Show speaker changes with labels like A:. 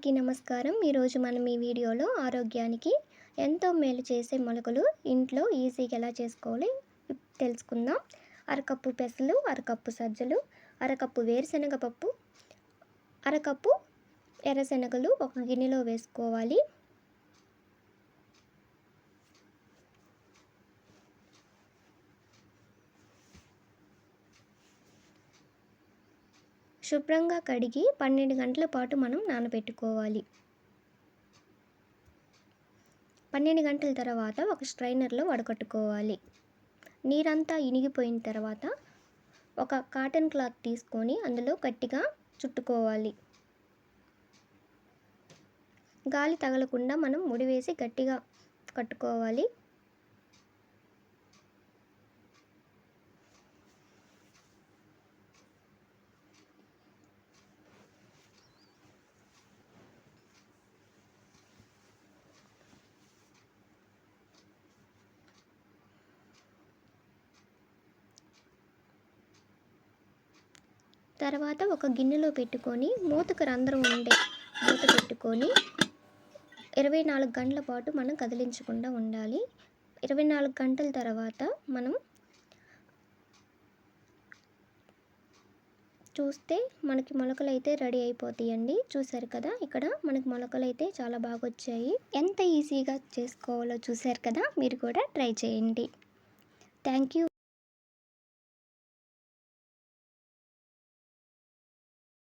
A: అందరికీ నమస్కారం. ఈరోజు మనం ఈ వీడియోలో ఆరోగ్యానికి ఎంతో మేలు చేసే మొలకలు ఇంట్లో ఈజీగా ఎలా చేసుకోవాలి తెలుసుకుందాం. అరకప్పు పెసలు, అరకప్పు సజ్జలు, అరకప్పు వేరుశనగ పప్పు, అరకప్పు ఎర్రశనగలు ఒక గిన్నెలో వేసుకోవాలి. శుభ్రంగా కడిగి 12 గంటల పాటు మనం నానబెట్టుకోవాలి. 12 గంటల తర్వాత ఒక స్ట్రైనర్లో వడకట్టుకోవాలి. నీరంతా ఇనిగిపోయిన తర్వాత ఒక కాటన్ క్లాత్ తీసుకొని అందులో గట్టిగా చుట్టుకోవాలి. గాలి తగలకుండా మనం ముడివేసి గట్టిగా కట్టుకోవాలి. తర్వాత ఒక గిన్నెలో పెట్టుకొని మూత పెట్టుకొని 24 గంటల పాటు మనం కదిలించకుండా ఉండాలి. 24 గంటల తర్వాత మనం చూస్తే మనకి మొలకలు అయితే రెడీ అయిపోతాయండి. చూసారు కదా, ఇక్కడ మనకి మొలకలు అయితే చాలా బాగా వచ్చాయి. ఎంత ఈజీగా చేసుకోవాలో చూసారు కదా, మీరు కూడా ట్రై చేయండి. Thank you.